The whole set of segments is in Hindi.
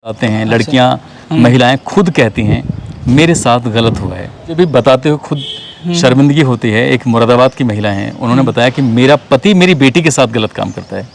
आते हैं लड़कियां महिलाएं खुद कहती हैं मेरे साथ गलत हुआ है। जब भी बताते हुए खुद शर्मिंदगी होती है। एक मुरादाबाद की महिला हैं, उन्होंने बताया कि मेरा पति मेरी बेटी के साथ गलत काम करता है,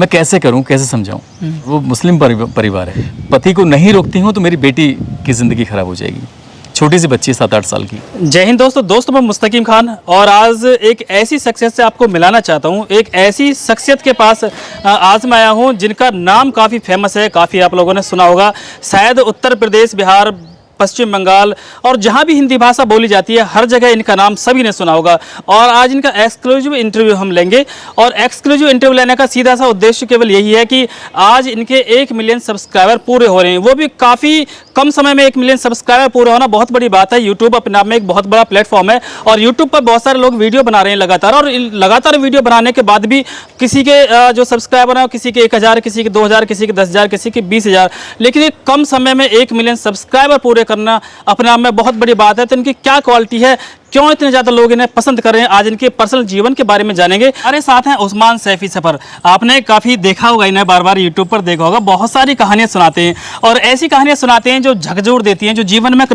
मैं कैसे करूं, कैसे समझाऊं। वो मुस्लिम परिवार है, पति को नहीं रोकती हूं तो मेरी बेटी की ज़िंदगी खराब हो जाएगी। छोटी सी बच्ची 7-8 साल की। जय हिंद दोस्तों, मैं मुस्तकीम खान और आज एक ऐसी शख्सियत से आपको मिलाना चाहता हूं। एक ऐसी शख्सियत के पास आज मैं आया हूं जिनका नाम काफ़ी फेमस है, काफ़ी आप लोगों ने सुना होगा। शायद उत्तर प्रदेश, बिहार, पश्चिम बंगाल और जहां भी हिंदी भाषा बोली जाती है हर जगह इनका नाम सभी ने सुना होगा। और आज इनका एक्सक्लूसिव इंटरव्यू हम लेंगे और एक्सक्लूसिव इंटरव्यू लेने का सीधा सा उद्देश्य केवल यही है कि आज इनके 1 मिलियन सब्सक्राइबर पूरे हो रहे हैं, वो भी काफ़ी कम समय में 1 मिलियन सब्सक्राइबर पूरे होना बहुत बड़ी बात है। यूट्यूब अपने आप में एक बहुत बड़ा प्लेटफॉर्म है और यूट्यूब पर बहुत सारे लोग वीडियो बना रहे हैं लगातार, और लगातार वीडियो बनाने के बाद भी किसी के जो सब्सक्राइबर हैं किसी के 1000, किसी के 2000, किसी के 10,000, किसी के 20,000, लेकिन एक कम समय में 1 मिलियन सब्सक्राइबर पूरे करना अपने आप में बहुत बड़ी बात है। तो इनकी क्या क्वालिटी है, क्यों इतने ज़्यादा लोग इन्हें पसंद कर रहे हैं, आज इनके पर्सनल जीवन के बारे में जानेंगे। हमारे साथ हैं उस्मान सैफी सफ़र। आपने काफ़ी देखा होगा, इन्हें बार बार यूट्यूब पर देखा होगा, बहुत सारी कहानियाँ सुनाते हैं और ऐसी कहानियाँ सुनाते हैं जो झकझोर देती हैं, जो जीवन में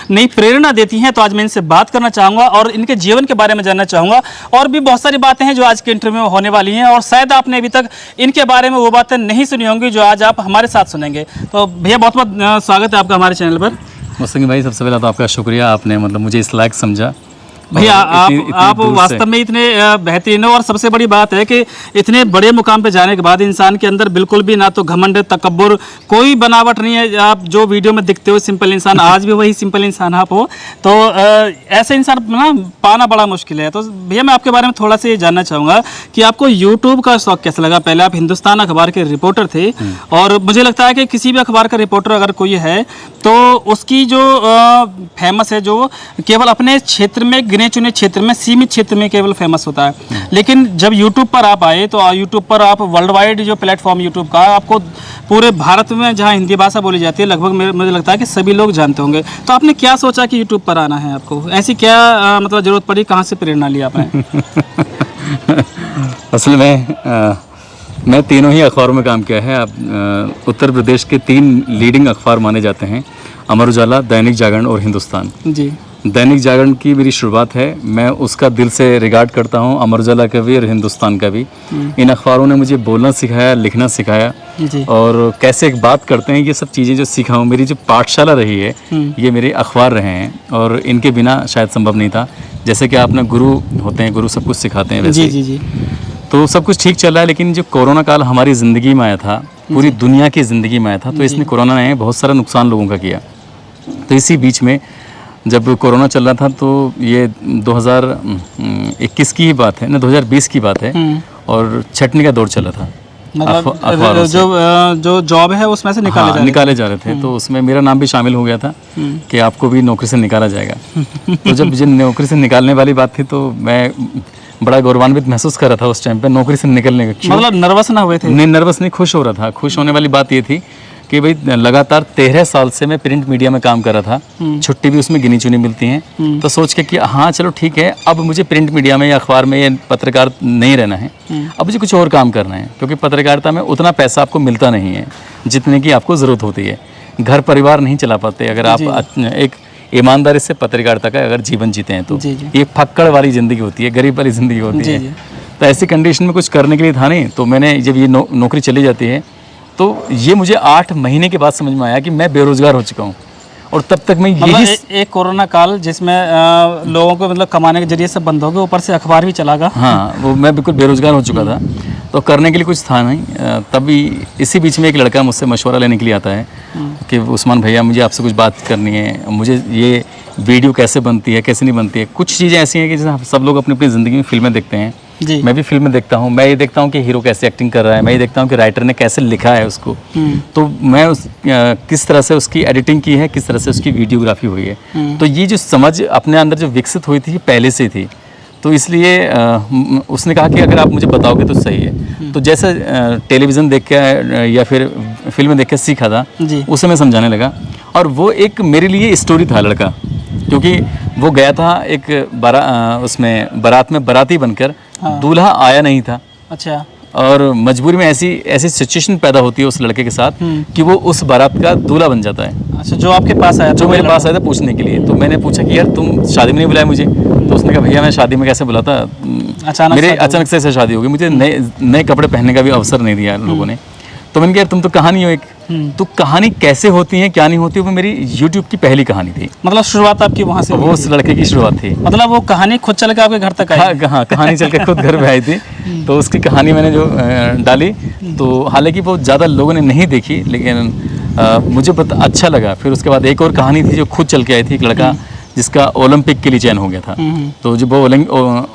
नई प्रेरणा देती हैं। तो आज मैं इनसे बात करना चाहूँगा और इनके जीवन के बारे में जानना चाहूँगा। और भी बहुत सारी बातें हैं जो आज के इंटरव्यू में होने वाली हैं और शायद आपने अभी तक इनके बारे में वो बातें नहीं सुनी होंगी जो आज आप हमारे साथ सुनेंगे। तो भैया बहुत बहुत स्वागत है आपका हमारे चैनल पर। मुस्तकीम भाई, सबसे पहले तो आपका शुक्रिया, आपने मतलब मुझे इस लायक समझा। भैया आप वास्तव में इतने बेहतरीन हो और सबसे बड़ी बात है कि इतने बड़े मुकाम पे जाने के बाद इंसान के अंदर बिल्कुल भी ना तो घमंड, तकब्बुर, कोई बनावट नहीं है। आप जो वीडियो में दिखते हो सिंपल इंसान, आज भी वही सिंपल इंसान आप हो। तो ऐसे इंसान ना पाना बड़ा मुश्किल है। तो भैया मैं आपके बारे में थोड़ा सा ये जानना चाहूँगा कि आपको यूट्यूब का शौक कैसे लगा। पहले आप हिंदुस्तान अखबार के रिपोर्टर थे और मुझे लगता है कि किसी भी अखबार का रिपोर्टर अगर कोई है तो उसकी जो फेमस है, जो केवल अपने क्षेत्र में, गिने चुने क्षेत्र में, सीमित क्षेत्र में केवल फेमस होता है। लेकिन जब यूट्यूब पर आप आए तो यूट्यूब पर आप वर्ल्ड वाइड जो प्लेटफॉर्म यूट्यूब का, आपको पूरे भारत में जहां हिंदी भाषा बोली जाती है लगभग मुझे लगता है कि सभी लोग जानते होंगे। तो आपने क्या सोचा कि यूट्यूब पर आना है आपको? ऐसी क्या मतलब ज़रूरत पड़ी, कहाँ से प्रेरणा ली आपने? असल में मैं तीनों ही अखबारों में काम किया है। आप उत्तर प्रदेश के 3 लीडिंग अखबार माने जाते हैं, अमर उजाला, दैनिक जागरण और हिंदुस्तान जी। दैनिक जागरण की मेरी शुरुआत है, मैं उसका दिल से रिगार्ड करता हूँ, अमर उजाला का भी और हिंदुस्तान का भी। इन अखबारों ने मुझे बोलना सिखाया, लिखना सिखाया और कैसे एक बात करते हैं, ये सब चीज़ें जो सीखा हूँ। मेरी जो पाठशाला रही है ये मेरे अखबार रहे हैं और इनके बिना शायद संभव नहीं था। जैसे कि आपने गुरु होते हैं, गुरु सब कुछ सिखाते हैं वैसे जी। तो सब कुछ ठीक चल रहा है, लेकिन जो कोरोना काल हमारी ज़िंदगी में आया था, पूरी दुनिया की ज़िंदगी में आया था, तो इसने कोरोना ने बहुत सारा नुकसान लोगों का किया। तो इसी बीच में जब कोरोना चल रहा था तो ये 2021 की ही बात है ना, 2020 की बात है और छटनी का दौर चला था। मतलब जो जॉब है उसमें से निकाले जा रहे थे। तो उसमें मेरा नाम भी शामिल हो गया था कि आपको भी नौकरी से निकाला जाएगा। तो जब मुझे नौकरी से निकालने वाली बात थी तो मैं बड़ा गौरवान्वित महसूस कर रहा था उस टाइम पे नौकरी से निकलने का। मतलब नर्वस ना हुए थे? नहीं, नर्वस नहीं, खुश हो रहा था। खुश होने वाली बात ये थी कि भाई लगातार 13 साल से मैं प्रिंट मीडिया में काम कर रहा था, छुट्टी भी उसमें गिनी चुनी मिलती हैं। तो सोच के कि हाँ चलो ठीक है, अब मुझे प्रिंट मीडिया में या अखबार में या पत्रकार नहीं रहना है, अब मुझे कुछ और काम करना है, क्योंकि पत्रकारिता में उतना पैसा आपको मिलता नहीं है जितने की आपको ज़रूरत होती है। घर परिवार नहीं चला पाते अगर आप एक ईमानदारी से पत्रकारिता का अगर जीवन जीते हैं तो। ये फक्कड़ वाली ज़िंदगी होती है, गरीब वाली ज़िंदगी होती है। तो ऐसी कंडीशन में कुछ करने के लिए था नहीं। तो मैंने जब ये नौकरी चली जाती है तो ये मुझे 8 महीने के बाद समझ में आया कि मैं बेरोजगार हो चुका हूँ। और तब तक मैं यही एक कोरोना काल जिसमें लोगों को मतलब कमाने के जरिए सब बंद हो गए, ऊपर से अखबार भी चला गया। हाँ, वो मैं बिल्कुल बेरोजगार हो चुका था, तो करने के लिए कुछ था नहीं। तभी इसी बीच में एक लड़का मुझसे मशवरा लेने के लिए आता है कि उस्मान भैया मुझे आपसे कुछ बात करनी है, मुझे ये वीडियो कैसे बनती है, कैसे नहीं बनती है। कुछ चीज़ें ऐसी हैं कि जैसे सब लोग अपनी अपनी ज़िंदगी में फिल्में देखते हैं, मैं भी फिल्में देखता हूँ। मैं ये देखता हूँ कि हीरो कैसे एक्टिंग कर रहा है, मैं ये देखता हूँ कि राइटर ने कैसे लिखा है उसको, तो मैं किस तरह से उसकी एडिटिंग की है, किस तरह से उसकी वीडियोग्राफी हुई है। तो ये जो समझ अपने अंदर जो विकसित हुई थी पहले से थी, तो इसलिए उसने कहा कि अगर आप मुझे बताओगे तो सही है। तो जैसे टेलीविज़न देख के या फिर फिल्में देख के सीखा था, उसे मैं समझाने लगा। और वो एक मेरे लिए स्टोरी था लड़का, क्योंकि वो गया था एक उसमें बारात में बाराती बनकर, दूल्हा आया नहीं था। अच्छा। और मजबूरी में ऐसी ऐसी सिचुएशन पैदा होती है उस लड़के के साथ कि वो उस बारात का दूल्हा बन जाता है। अच्छा, जो आपके पास आया, जो मेरे पास आया था पूछने के लिए, तो मैंने पूछा कि यार तुम शादी में नहीं बुलाया मुझे, तो उसने कहा भैया मैं शादी में कैसे बुलाता, मेरे अचानक से शादी हो गई, मुझे नए कपड़े पहनने का भी अवसर नहीं दिया लोगों ने। तो मैंने कहा तुम तो कहानी हो एक, तो कहानी कैसे होती है क्या नहीं होती, वो मेरी YouTube की पहली कहानी थी। मतलब शुरुआत आपकी वहाँ से? वो उस लड़के की शुरुआत थी। मतलब वो कहानी खुद चल के आपके घर तक आई? हाँ, कहानी चल के खुद घर पे आई थी। तो उसकी कहानी मैंने जो डाली, तो हालांकि वो ज़्यादा लोगों ने नहीं देखी, लेकिन मुझे अच्छा लगा। फिर उसके बाद एक और कहानी थी जो खुद चल के आई थी, एक लड़का जिसका ओलंपिक के लिए चयन हो गया था। तो जब वो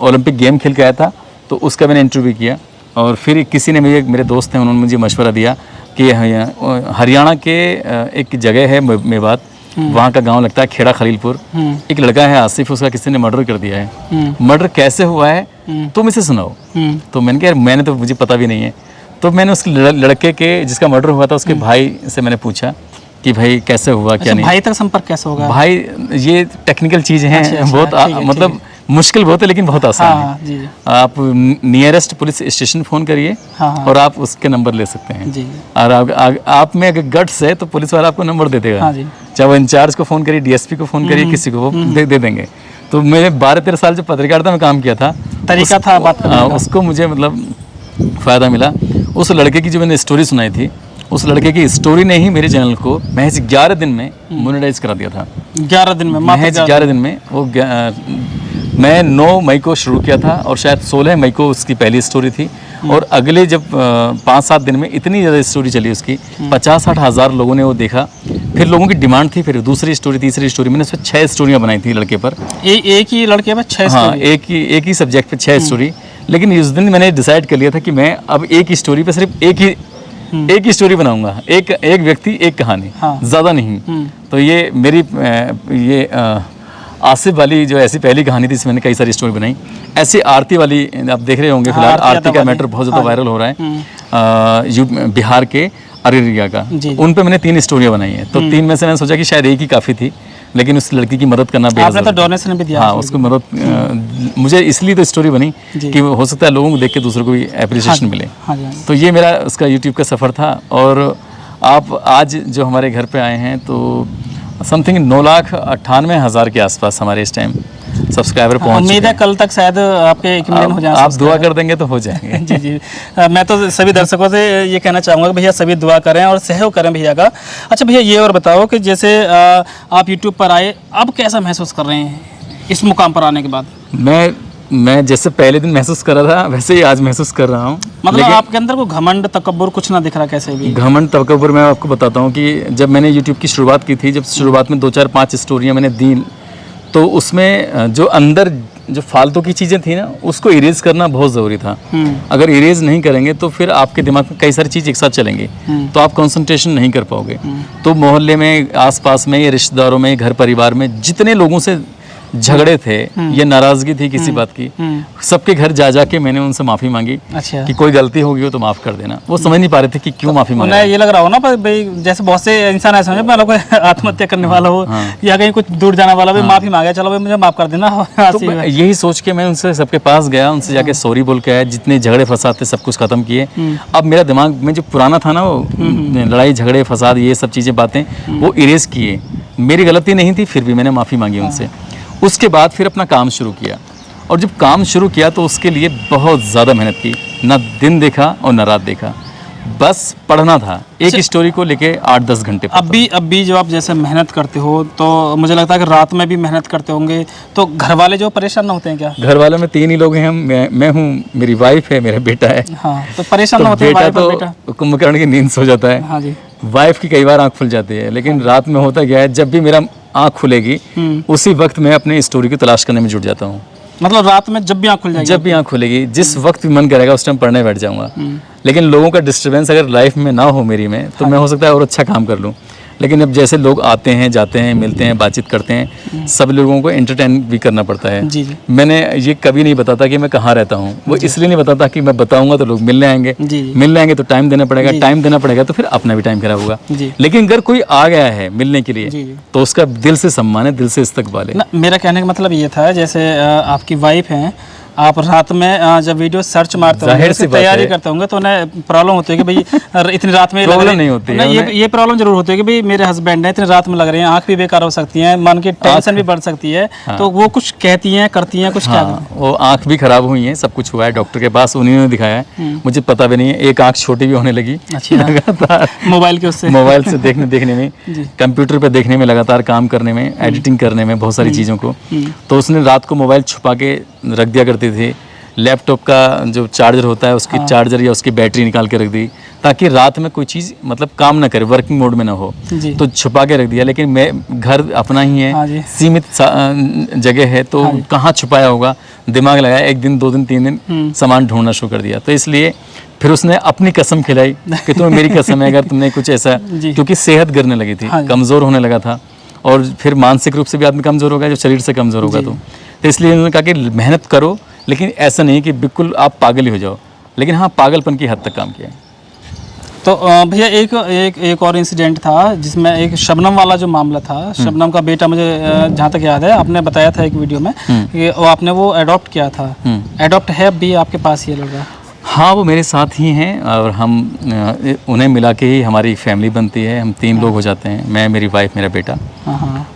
ओलंपिक गेम खेल के आया था, तो उसका मैंने इंटरव्यू किया। और फिर किसी ने मेरे दोस्त हैं, उन्होंने मुझे मशवरा दिया कि हरियाणा के एक जगह है मेवात, वहाँ का गांव लगता है खेड़ा खलीलपुर। एक लड़का है आसिफ, उसका किसी ने मर्डर कर दिया है। मर्डर कैसे हुआ है तुम इसे सुनाओ। तो मैंने कहा मैंने तो मुझे पता भी नहीं है। तो मैंने उस लड़के के जिसका मर्डर हुआ था उसके भाई से मैंने पूछा कि भाई कैसे हुआ क्या नहीं। भाई तक संपर्क कैसे होगा? भाई ये टेक्निकल चीज़ हैं, बहुत मतलब मुश्किल बहुत है लेकिन बहुत आसान है। जी। आप नियरेस्ट पुलिस स्टेशन फ़ोन करिए और आप उसके नंबर ले सकते हैं जी। और आप में अगर गट्स है तो पुलिस वाला आपको नंबर दे देगा। चाहे वो इंचार्ज को फ़ोन करिए, DSP को फ़ोन करिए, किसी को वो दे देंगे। तो मेरे 12-13 साल जो पत्रकारिता में काम किया था, तरीका था बात करने का, उसको मुझे मतलब फ़ायदा मिला। उस लड़के की जो मैंने स्टोरी सुनाई थी, उस लड़के की स्टोरी ने ही मेरे चैनल को महज 11 दिन में मोनेटाइज करा दिया था। 11 दिन में? महज 11 दिन में। वो मैं 9 मई को शुरू किया था और शायद 16 मई को उसकी पहली स्टोरी थी। और अगले जब 5-7 दिन में इतनी ज़्यादा स्टोरी चली उसकी, 50-60 हज़ार लोगों ने वो देखा। फिर लोगों की डिमांड थी, फिर दूसरी स्टोरी, तीसरी स्टोरी। मैंने उसमें 6 स्टोरियाँ बनाई थी लड़के पर। एक ही लड़के पर 6 हाँ, एक ही सब्जेक्ट पर 6 स्टोरी। लेकिन उस दिन मैंने डिसाइड कर लिया था कि मैं अब एक ही स्टोरी पर सिर्फ एक ही स्टोरी बनाऊंगा, एक व्यक्ति एक कहानी, ज़्यादा नहीं। तो ये मेरी आसिफ वाली जो ऐसी पहली कहानी थी, इसमें मैंने कई सारी स्टोरी बनाई। ऐसी आरती वाली आप देख रहे होंगे फिलहाल, आरती का मैटर बहुत ज़्यादा वायरल हो रहा है बिहार के अररिया का। उन पे मैंने 3 स्टोरियाँ बनाई हैं। तो 3 में से मैंने सोचा कि शायद एक ही काफ़ी थी, लेकिन उस लड़की की मदद करना बेहद आपने तो डोनेशन भी दिया। हाँ, उसको मदद मुझे इसलिए तो स्टोरी बनी कि हो सकता है लोगों को देख के दूसरों को भी अप्रिसिएशन मिले। तो ये मेरा उसका YouTube का सफ़र था। और आप आज जो हमारे घर पे आए हैं, तो समथिंग 9,98,000 के आसपास हमारे इस टाइम सब्सक्राइबर पहुंच चुके हैं। उम्मीद है कल तक शायद आपके 1 मिलियन हो जाए। आप दुआ कर देंगे तो हो जाएंगे। जी जी। मैं तो सभी दर्शकों से ये कहना चाहूँगा कि भैया सभी दुआ करें और सहयोग करें भैया का। अच्छा भैया, ये और बताओ कि जैसे आप YouTube पर आए, अब कैसा महसूस कर रहे हैं इस मुकाम पर आने के बाद? मैं जैसे पहले दिन महसूस कर रहा था वैसे ही आज महसूस कर रहा हूँ। मतलब आपके अंदर कोई घमंड तकब्बुर कुछ ना दिख रहा? कैसे भी घमंड तकब्बुर मैं आपको बताता हूँ कि जब मैंने YouTube की शुरुआत की थी, जब शुरुआत में 2-4-5 स्टोरियाँ मैंने दी, तो उसमें जो अंदर जो फालतू की चीज़ें थी ना, उसको इरेज करना बहुत ज़रूरी था। अगर इरेज नहीं करेंगे तो फिर आपके दिमाग में कई सारी चीज़ एक साथ चलेंगी, तो आप कंसंट्रेशन नहीं कर पाओगे। तो मोहल्ले में, आसपास में, या रिश्तेदारों में, घर परिवार में जितने लोगों से झगड़े थे या नाराज़गी थी किसी बात की, सबके घर जा के मैंने उनसे माफ़ी मांगी। अच्छा। कि कोई गलती होगी हो तो माफ़ कर देना। वो समझ नहीं पा रहे थे कि क्यों माफ़ी मांग। ये लग रहा हो ना भाई, जैसे बहुत से इंसान ऐसे समझे मतलब कोई आत्महत्या करने वाला हो या कहीं कुछ दूर जाने वाला, भाई माफ़ी मांगे, चलो भाई मुझे माफ़ कर देना। तो यही सोच के मैं उनसे सबके पास गया, उनसे जाके सॉरी बोल के आया। जितने झगड़े फसाद थे सब कुछ ख़त्म किए। अब मेरा दिमाग में जो पुराना था ना, वो लड़ाई झगड़े फसाद ये सब चीज़ें बातें वो इरेज किए। मेरी गलती नहीं थी, फिर भी मैंने माफ़ी मांगी उनसे। उसके बाद फिर अपना काम शुरू किया, और जब काम शुरू किया तो उसके लिए बहुत ज़्यादा मेहनत की। ना दिन देखा और ना रात देखा, बस पढ़ना था। एक स्टोरी को लेके 8-10 घंटे। अब भी जब आप जैसे मेहनत करते हो तो मुझे लगता है कि रात में भी मेहनत करते होंगे, तो घर वाले जो परेशान ना होते हैं क्या? घर वालों में 3 ही लोग हैं, मैं हूँ, मेरी वाइफ है, मेरा बेटा है। हाँ, तो परेशान ना होते हैं? बेटा तो कुंभकर्ण की नींद सो जाता है। हाँ जी। वाइफ की कई बार आँख खुल जाती है, लेकिन रात में होता क्या है, जब भी मेरा आँख खुलेगी उसी वक्त मैं अपने स्टोरी की तलाश करने में जुट जाता हूँ। मतलब रात में जब भी आँख खुल जाएगी? जब भी आँख खुलेगी, जिस वक्त भी मन करेगा उस टाइम पढ़ने बैठ जाऊँगा। लेकिन लोगों का डिस्टर्बेंस अगर लाइफ में ना हो मेरी में, तो मैं हो सकता है और अच्छा काम कर लूँ। लेकिन अब जैसे लोग आते हैं, जाते हैं, मिलते हैं, बातचीत करते हैं, सब लोगों को एंटरटेन भी करना पड़ता है। जी जी। मैंने ये कभी नहीं बताता कि मैं कहाँ रहता हूँ। वो इसलिए नहीं बताता कि मैं बताऊँगा तो लोग मिलने आएंगे, मिलने आएंगे तो टाइम देना पड़ेगा, टाइम देना पड़ेगा तो फिर अपना भी टाइम खराब होगा। लेकिन अगर कोई आ गया है मिलने के लिए तो उसका दिल से सम्मान है, दिल से इस्तकबाल है। मेरा कहने का मतलब ये था, जैसे आपकी वाइफ हैं, आप रात में जब वीडियो सर्च मारते होंगे, तैयारी करते होंगे, तो उन्हें प्रॉब्लम होती है कि भाई इतनी रात में प्रॉब्लम नहीं होती है, ये प्रॉब्लम जरूर होती है कि भाई मेरे हस्बैंड है, इतनी रात में लग रही है, आंख भी बेकार हो सकती है, मन की टेंशन भी बढ़ सकती है। तो वो कुछ कहती हैं, करती हैं कुछ? क्या वो आंख भी खराब हुई है, सब कुछ हुआ है, डॉक्टर के पास उन्होंने दिखाया है, मुझे पता भी नहीं है, एक आंख छोटी भी होने लगी लगातार मोबाइल के उससे, मोबाइल से देखने में, कंप्यूटर पे देखने में, लगातार काम करने में, एडिटिंग करने में, बहुत सारी चीज़ों को। तो उसने रात को मोबाइल छुपा के रख दिया करते थे, लैपटॉप का जो चार्जर होता है उसकी चार्जर या उसकी बैटरी निकाल के रख दी, ताकि रात में कोई चीज़ मतलब काम ना करे, वर्किंग मोड में ना हो, तो छुपा के रख दिया। लेकिन मैं घर अपना ही है, सीमित जगह है, तो कहाँ छुपाया होगा, दिमाग लगाया, 1 दिन 2 दिन 3 दिन सामान ढूंढना शुरू कर दिया। तो इसलिए फिर उसने अपनी कसम खिलाई कि तुम्हें मेरी कसम है, अगर तुमने कुछ ऐसा, क्योंकि सेहत गिरने लगी थी, कमज़ोर होने लगा था, और फिर मानसिक रूप से भी आदमी कमज़ोर होगा, जो शरीर से कमज़ोर होगा। तो इसलिए उन्होंने कहा कि मेहनत करो, लेकिन ऐसा नहीं कि बिल्कुल आप पागल ही हो जाओ, लेकिन हाँ पागलपन की हद तक काम किया है। तो भैया एक और इंसिडेंट था जिसमें एक शबनम वाला जो मामला था, शबनम का बेटा, मुझे जहाँ तक याद है आपने बताया था एक वीडियो में कि आपने वो अडॉप्ट किया था। अडॉप्ट है अभी आपके पास ये लड़का? हाँ, वो मेरे साथ ही हैं, और हम उन्हें मिला के ही हमारी फैमिली बनती है। हम 3 लोग हो जाते हैं, मैं, मेरी वाइफ, मेरा बेटा।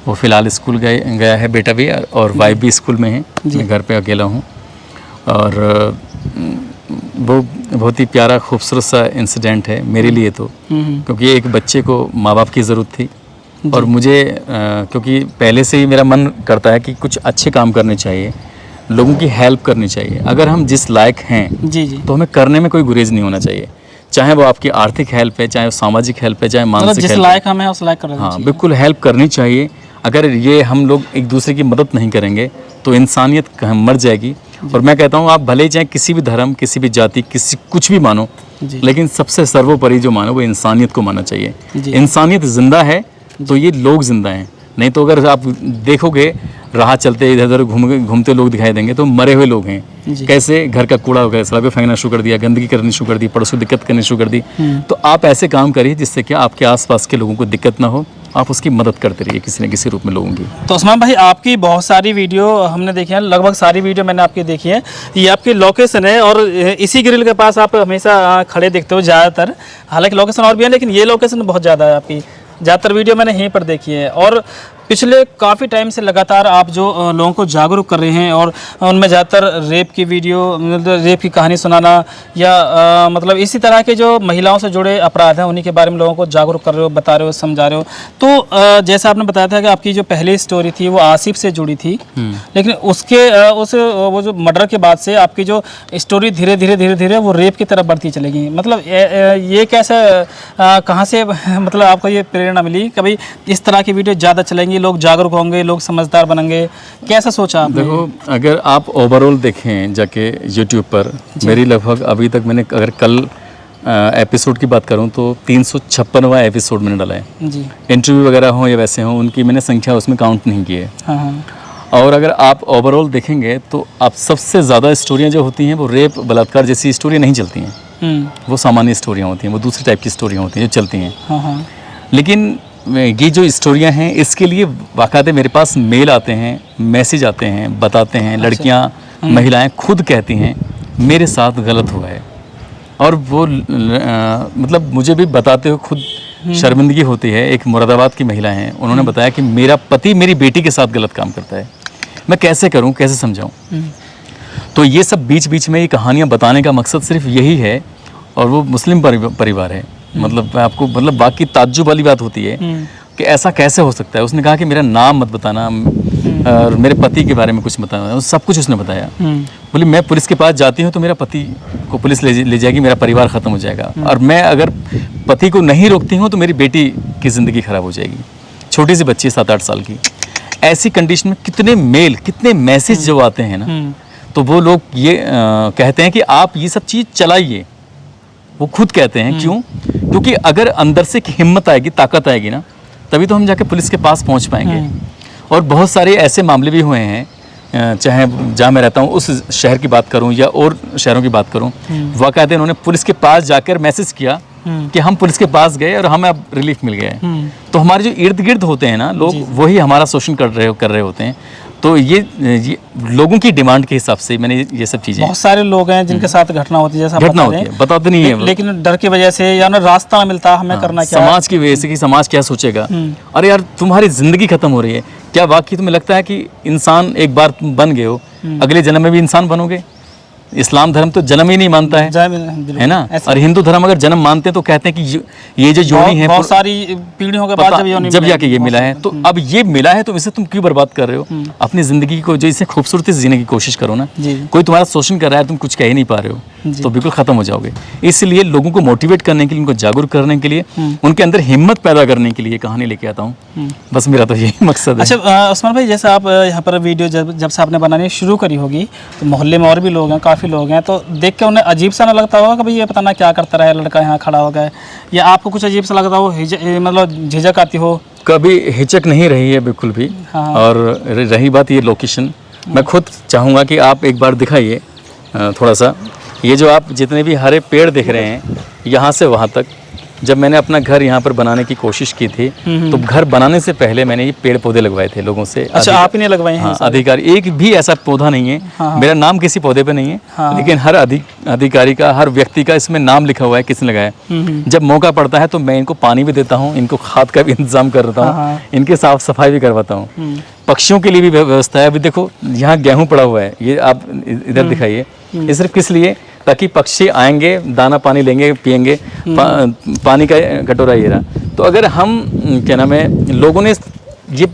वो फ़िलहाल स्कूल गया है बेटा भी, और वाइफ भी स्कूल में है, मैं घर पे अकेला हूँ। और वो बहुत ही प्यारा खूबसूरत सा इंसिडेंट है मेरे लिए तो, क्योंकि एक बच्चे को माँ बाप की ज़रूरत थी, और मुझे क्योंकि पहले से ही मेरा मन करता है कि कुछ अच्छे काम करने चाहिए, लोगों की हेल्प करनी चाहिए। अगर हम जिस लायक हैं तो हमें करने में कोई गुरेज नहीं होना चाहिए, चाहे वो आपकी आर्थिक हेल्प है, चाहे वो सामाजिक हेल्प है, चाहे मानसिक जिस लायक हमें उस लायक करना चाहिए। बिल्कुल हेल्प करनी चाहिए। अगर ये हम लोग एक दूसरे की मदद नहीं करेंगे तो इंसानियत मर जाएगी। और मैं कहता हूँ, आप भले ही चाहे किसी भी धर्म, किसी भी जाति, कुछ भी मानो, लेकिन सबसे सर्वोपरि जो मानो वो इंसानियत को मानना चाहिए। इंसानियत जिंदा है तो ये लोग जिंदा हैं, नहीं तो अगर आप देखोगे राह चलते इधर उधर घूमते लोग दिखाई देंगे तो मरे हुए लोग हैं। कैसे? घर का कूड़ा वगैरह सड़क पे फेंकना शुरू कर दिया, गंदगी करनी शुरू कर दी, पड़ोसी दिक्कत करनी शुरू कर दी। तो आप ऐसे काम करिए जिससे क्या आपके आसपास के लोगों को दिक्कत ना हो, आप उसकी मदद करते रहिए किसी न किसी रूप में लोगों की। तो उस्मान भाई, आपकी बहुत सारी वीडियो हमने देखी हैं, लगभग सारी वीडियो मैंने आपकी देखी है। ये आपकी लोकेशन है और इसी ग्रिल के पास आप हमेशा खड़े दिखते हो ज़्यादातर। हालांकि लोकेशन और भी है, लेकिन ये लोकेशन बहुत ज़्यादा है आपकी। ज़्यादातर वीडियो मैंने यहीं पर देखी है, और पिछले काफ़ी टाइम से लगातार आप जो लोगों को जागरूक कर रहे हैं, और उनमें ज़्यादातर रेप की वीडियो, मतलब रेप की कहानी सुनाना, या मतलब इसी तरह के जो महिलाओं से जुड़े अपराध हैं उन्हीं के बारे में लोगों को जागरूक कर रहे हो, बता रहे हो, समझा रहे हो। तो जैसा आपने बताया था कि आपकी जो पहली स्टोरी थी वो आसिफ से जुड़ी थी, लेकिन उसके वो जो मर्डर के बाद से आपकी जो स्टोरी धीरे धीरे वो रेप की तरफ बढ़ती चलेगी। मतलब ये कैसे, कहाँ से मतलब आपको ये प्रेरणा मिली कभी इस तरह की वीडियो ज़्यादा चलेंगी, लोग जागरूक होंगे, लोग समझदार बनेंगे? कैसा सोचा आपने? देखो, अगर आप ओवरऑल देखें जाके यूट्यूब पर, मेरी लगभग अभी तक मैंने, अगर कल एपिसोड की बात करूं तो 356वां एपिसोड मैंने डाला है जी। इंटरव्यू वगैरह हो या वैसे हो, उनकी मैंने संख्या उसमें काउंट नहीं की है। और अगर आप ओवरऑल देखेंगे तो आप सबसे ज़्यादा स्टोरियाँ जो होती हैं वो रेप, बलात्कार जैसी स्टोरियाँ नहीं चलती हैं। वो सामान्य स्टोरियाँ होती हैं, वो दूसरी टाइप की स्टोरियाँ होती हैं जो चलती हैं। लेकिन ये जो स्टोरियाँ हैं, इसके लिए बाकायदे मेरे पास मेल आते हैं, मैसेज आते हैं, बताते हैं, लड़कियाँ, महिलाएं खुद कहती हैं मेरे साथ गलत हुआ है, और वो मतलब मुझे भी बताते हुए खुद शर्मिंदगी होती है। एक मुरादाबाद की महिला हैं, उन्होंने बताया कि मेरा पति मेरी बेटी के साथ गलत काम करता है, मैं कैसे करूं, कैसे समझाऊं। तो ये सब बीच बीच में ये कहानियां बताने का मकसद सिर्फ यही है, और वो मुस्लिम परिवार है। मतलब आपको, मतलब बाकी ताज्जुब वाली बात होती है कि ऐसा कैसे हो सकता है। उसने कहा कि मेरा नाम मत बताना, और मेरे पति के बारे में कुछ बताना, सब कुछ उसने बताया। बोली मैं पुलिस के पास जाती हूँ तो मेरा पति को पुलिस ले जाएगी, मेरा परिवार ख़त्म हो जाएगा, और मैं अगर पति को नहीं रोकती हूँ तो मेरी बेटी की ज़िंदगी ख़राब हो जाएगी। छोटी सी बच्ची 7-8 साल की। ऐसी कंडीशन में कितने मेल, कितने मैसेज जो आते हैं ना, तो वो लोग ये कहते हैं कि आप ये सब चीज़ चलाइए। वो खुद कहते हैं, क्यों? क्योंकि अगर अंदर से हिम्मत आएगी, ताकत आएगी ना, तभी तो हम जाके पुलिस के पास पहुंच पाएंगे। और बहुत सारे ऐसे मामले भी हुए हैं, चाहे जहाँ मैं रहता हूँ उस शहर की बात करूँ या और शहरों की बात करूँ, वाक़ाते उन्होंने पुलिस के पास जाकर मैसेज किया कि हम पुलिस के पास गए और हमें अब रिलीफ मिल गया है। तो हमारे जो इर्द गिर्द होते हैं ना लोग, वही हमारा शोषण कर रहे होते हैं। तो ये लोगों की डिमांड के हिसाब से मैंने ये सब चीज़ें, बहुत सारे लोग हैं जिनके साथ घटना होती है, जैसा आप घटना बता होती रहे है, हैं, बताते नहीं है, लेकिन डर की वजह से या ना रास्ता ना मिलता हमें करना क्या है। समाज की वजह से कि समाज क्या सोचेगा, अरे यार तुम्हारी जिंदगी खत्म हो रही है, क्या वाकई तुम्हें लगता है कि इंसान एक बार तुम बन गए हो अगले जन्म में भी इंसान बनोगे? इस्लाम धर्म तो जन्म ही नहीं मानता है ना, और हिंदू धर्म अगर जन्म मानते हैं तो कहते हैं कि ये जो योनि है बहुत सारी पीढ़ियों के बाद जब जाके ये मिला है, तो अब ये मिला है तो इसे तुम क्यों बर्बाद कर रहे हो? अपनी जिंदगी को जो इसे खूबसूरती से जीने की कोशिश करो ना। कोई तुम्हारा शोषण कर रहा है, तुम कुछ कह ही नहीं पा रहे हो, तो बिल्कुल खत्म हो जाओगे। इसलिए लोगों को मोटिवेट करने के लिए, उनको जागरूक करने के लिए, उनके अंदर हिम्मत पैदा करने के लिए कहानी लेके आता हूँ। बस मेरा तो यही मकसद है। अच्छा उस्मान भाई, जैसे आप यहाँ पर वीडियो जब से आपने बनानी शुरू करी होगी तो मोहल्ले में और भी लोग हैं, काफ़ी लोग हैं, तो देख के उन्हें अजीब सा ना लगता होगा कि भाई ये पता ना क्या करता रहा है लड़का यहाँ खड़ा हो गया, या आपको कुछ अजीब सा लगता हो, मतलब झिझक आती हो? कभी हिचक नहीं रही है बिल्कुल भी। और रही बात ये लोकेशन, मैं खुद चाहूँगा कि आप एक बार दिखाइए थोड़ा सा, ये जो आप जितने भी हरे पेड़ देख रहे हैं यहाँ से वहाँ तक, जब मैंने अपना घर यहाँ पर बनाने की कोशिश की थी तो घर बनाने से पहले मैंने ये पेड़ पौधे लगवाए थे लोगों से। अच्छा, आप ही ने लगवाए हैं? हाँ, अधिकारी, एक भी ऐसा पौधा नहीं है, मेरा नाम किसी पौधे पे नहीं है, लेकिन हर अधिकारी का, हर व्यक्ति का इसमें नाम लिखा हुआ है किसने लगाया। जब मौका पड़ता है तो मैं इनको पानी भी देता हूँ, इनको खाद का भी इंतजाम कर देता हूँ, इनके साफ सफाई भी करवाता हूँ। पक्षियों के लिए भी व्यवस्था है। अभी देखो यहाँ गेहूँ पड़ा हुआ है, ये आप इधर दिखाइए, ये सिर्फ किस लिए, ताकि पक्षी आएंगे, दाना पानी लेंगे, पिएंगे, पानी का कटोरा ये रहा। तो अगर हम क्या नाम है, लोगों ने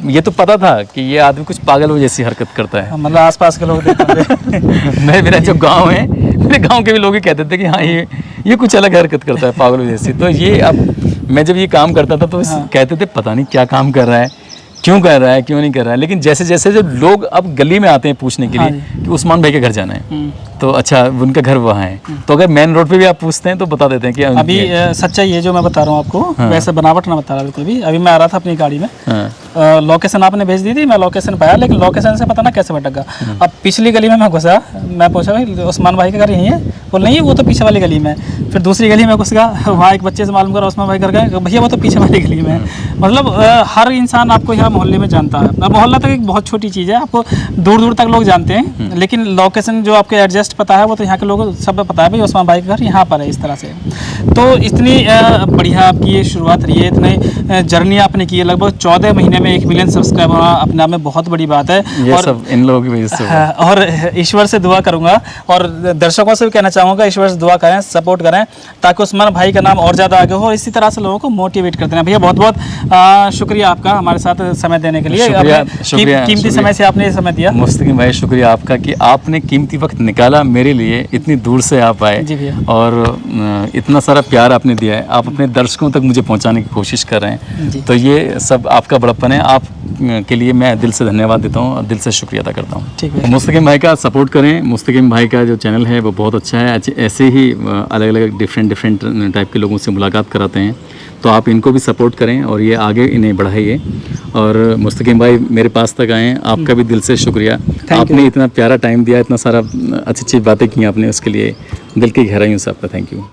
ये तो पता था कि ये आदमी कुछ पागल हो जैसी हरकत करता है, मतलब आसपास के लोग मेरा जो गांव है, मेरे गांव के भी लोग कहते थे कि हाँ ये कुछ अलग हरकत करता है, पागल हो जैसी। तो ये अब मैं जब ये काम करता था तो कहते थे पता नहीं क्या काम कर रहा है, क्यों कर रहा है, क्यों नहीं कर रहा है। लेकिन जैसे जैसे जब लोग अब गली में आते हैं पूछने के लिए कि उस्मान भाई के घर जाना है, तो अच्छा उनका घर वहाँ है, तो अगर मेन रोड पे भी आप पूछते हैं तो बता देते हैं कि अभी सच्चाई ये जो मैं बता रहा हूँ आपको, वैसे बनावट ना बता रहा बिल्कुल भी। अभी मैं आ रहा था अपनी गाड़ी में, लोकेशन आपने भेज दी थी, मैं लोकेशन पाया, लेकिन लोकेशन से पता ना कैसे भटक गया। अब पिछली गली में मैं घुसा, मैं पूछा भाई उस्मान भाई का घर यहीं है? बोल नहीं, वो तो पीछे वाली गली में। फिर दूसरी गली में घुस गया, वहाँ एक बच्चे से मालूम करा उस्मान भाई घर गए, भैया वो तो पीछे वाली गली में। मतलब हर इंसान आपको यहाँ मोहल्ले में जानता है। अब मोहल्ला तक एक बहुत छोटी चीज़ है, आपको दूर दूर तक लोग जानते हैं, लेकिन लोकेशन जो आपके एडजस्ट पता है वो तो यहाँ के लोगों सब पता है भाई उस्मान भाई का घर यहाँ पर है, इस तरह से। तो इतनी बढ़िया आपकी ये शुरुआत रही है, इतने जर्नी आपने की है, लगभग 14 महीने में 1 मिलियन सब्सक्राइबर होना अपने आप में बहुत बड़ी बात है। ये और सब इन लोगों की वजह से हुआ। और ईश्वर से दुआ करूंगा और दर्शकों से भी कहना चाहूँगा, ईश्वर से दुआ करें, सपोर्ट करें, ताकि उस्मान भाई का नाम और ज़्यादा आगे हो और इसी तरह से लोगों को मोटिवेट करते हैं। भैया बहुत बहुत शुक्रिया आपका हमारे साथ समय देने के लिए, कीमती समय से आपने ये समय दिया। मुस्तकीम भाई शुक्रिया आपका कि आपने कीमती वक्त निकाला मेरे लिए, इतनी दूर से आप आए और इतना सारा प्यार आपने दिया है, आप अपने दर्शकों तक मुझे पहुंचाने की कोशिश कर रहे हैं, तो ये सब आपका बड़प्पन है। आप के लिए मैं दिल से धन्यवाद देता हूँ और दिल से शुक्रिया अदा करता हूँ। ठीक है, मुस्तकीम भाई का सपोर्ट करें। मुस्तकीम भाई का जो चैनल है वो बहुत अच्छा है, ऐसे ही अलग अलग डिफरेंट टाइप के लोगों से मुलाकात कराते हैं, तो आप इनको भी सपोर्ट करें और ये आगे इन्हें बढ़ाइए। और मुस्तकीम भाई मेरे पास तक आएँ, आपका भी दिल से शुक्रिया, आपने इतना प्यारा टाइम दिया, इतना सारा अच्छी अच्छी बातें की आपने, उसके लिए दिल की गहराइयों से आपका थैंक यू।